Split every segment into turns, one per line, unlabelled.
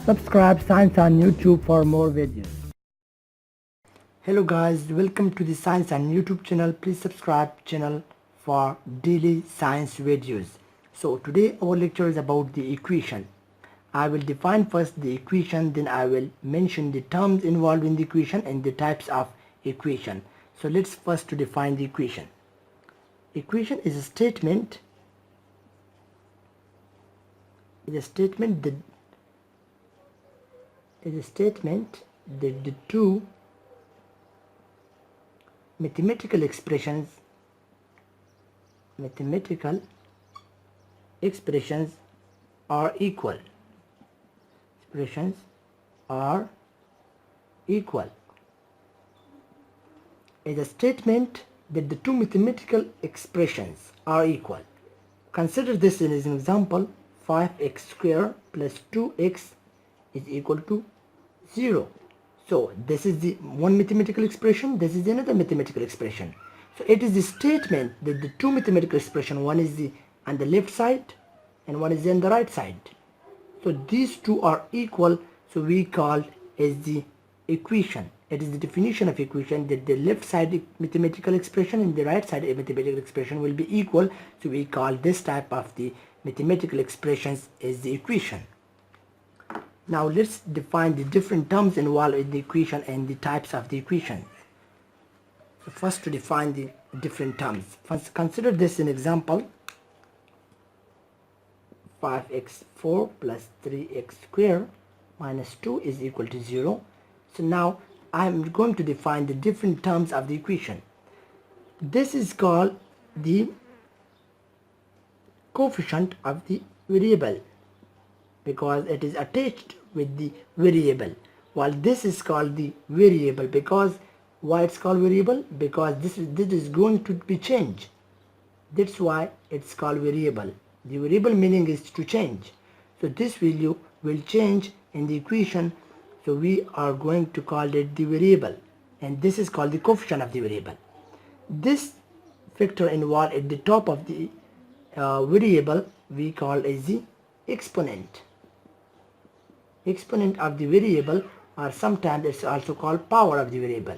Subscribe Science on YouTube for more videos. Hello guys, welcome to the Science on YouTube channel. Please subscribe channel for daily science videos. So today our lecture is about the equation. I will define first the equation, then I will mention the terms involved in the equation and the types of equation. So let's first to define the equation. Equation is a statement that the two mathematical expressions are equal. Is a statement that the two mathematical expressions are equal. Consider this as an example. 5x squared plus 2x is equal to 0. So this is the one mathematical expression, this is another mathematical expression. So it is the statement that the two mathematical expression, one is on the left side and one is on the right side. So these two are equal, so we call as the equation. It is the definition of equation that the left side mathematical expression and the right side mathematical expression will be equal. So we call this type of the mathematical expressions as the equation. Now let's define the different terms involved in the equation and the types of the equation. So first to define the different terms. First consider this an example. 5x4 plus 3x squared minus 2 is equal to 0. So now I am going to define the different terms of the equation. This is called the coefficient of the variable because it is attached with the variable, while this is called the variable. Because why it's called variable? Because this is going to be changed. That's why it's called variable. The variable meaning is to change. So this value will change in the equation, so we are going to call it the variable, and this is called the coefficient of the variable. This factor involved at the top of the variable we call as the exponent. Exponent of the variable, or sometimes it's also called power of the variable.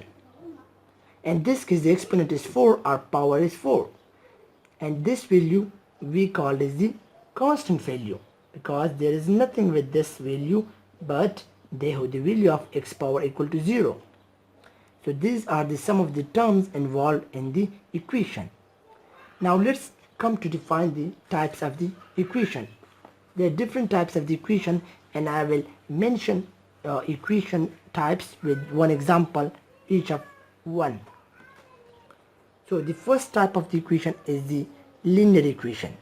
In this case the exponent is 4 or power is 4, and this value we call as the constant value because there is nothing with this value but they have the value of x power equal to 0. So these are the some of the terms involved in the equation. Now let's come to define the types of the equation. There are different types of the equation, and I will mention equation types with one example each of one. So the first type of the equation is the linear equation.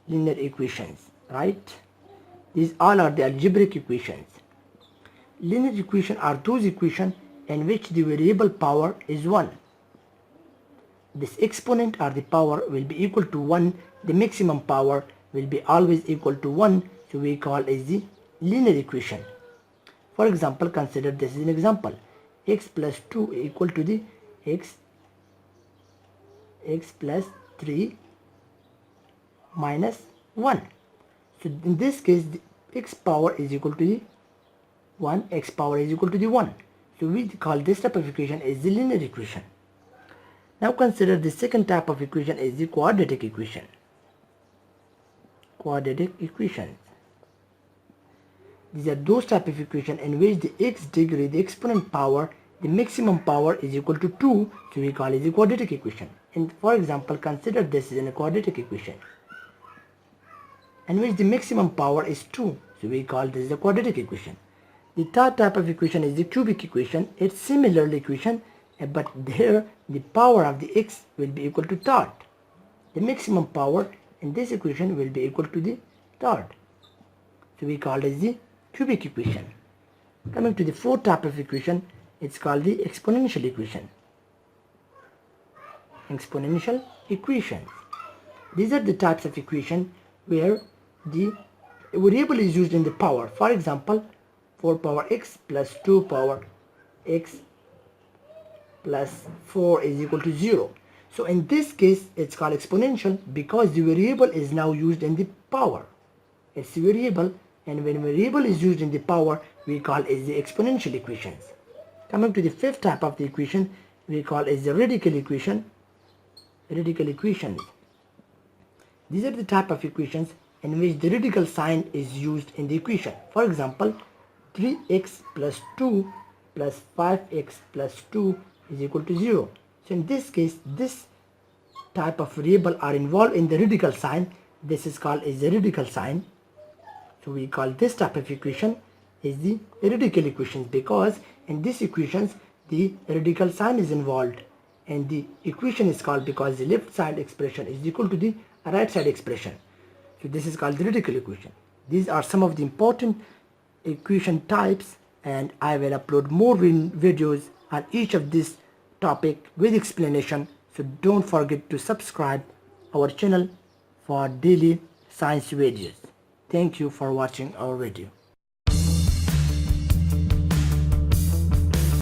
Linear equations, right? These all are the algebraic equations. Linear equations are those equations in which the variable power is 1. This exponent or the power will be equal to 1. The maximum power will be always equal to 1. So we call as the linear equation. For example, consider this is an example. X plus 2 equal to the x plus 3 minus 1. So in this case the x power is equal to the 1, x power is equal to the 1. So we call this type of equation as the linear equation. Now consider the second type of equation is the quadratic equation. Quadratic equations. These are those type of equation in which the x degree, the exponent power, the maximum power is equal to 2. So we call it the quadratic equation. And for example, consider this is a quadratic equation in which the maximum power is 2. So we call this the quadratic equation. The third type of equation is the cubic equation. It's similar equation, but here the power of the x will be equal to third. The maximum power in this equation will be equal to the third. So we call it the cubic equation. Coming to the fourth type of equation, it's called the exponential equation. Exponential equations. These are the types of equation where the variable is used in the power. For example, 4 power x plus 2 power x plus 4 is equal to 0. So in this case it's called exponential because the variable is now used in the power. It's a variable and when variable is used in the power, we call it the exponential equations. Coming to the fifth type of the equation, we call it the radical equation. Radical equations. These are the type of equations in which the radical sign is used in the equation. For example, 3x plus 2 plus 5x plus 2 is equal to 0. So in this case, this type of variable are involved in the radical sign. This is called as the radical sign. So we call this type of equation is the radical equations, because in these equations the radical sign is involved, and the equation is called because the left side expression is equal to the right side expression. So this is called the radical equation. These are some of the important equation types, and I will upload more videos on each of this topic with explanation. So don't forget to subscribe our channel for daily science videos. Thank you for watching our video.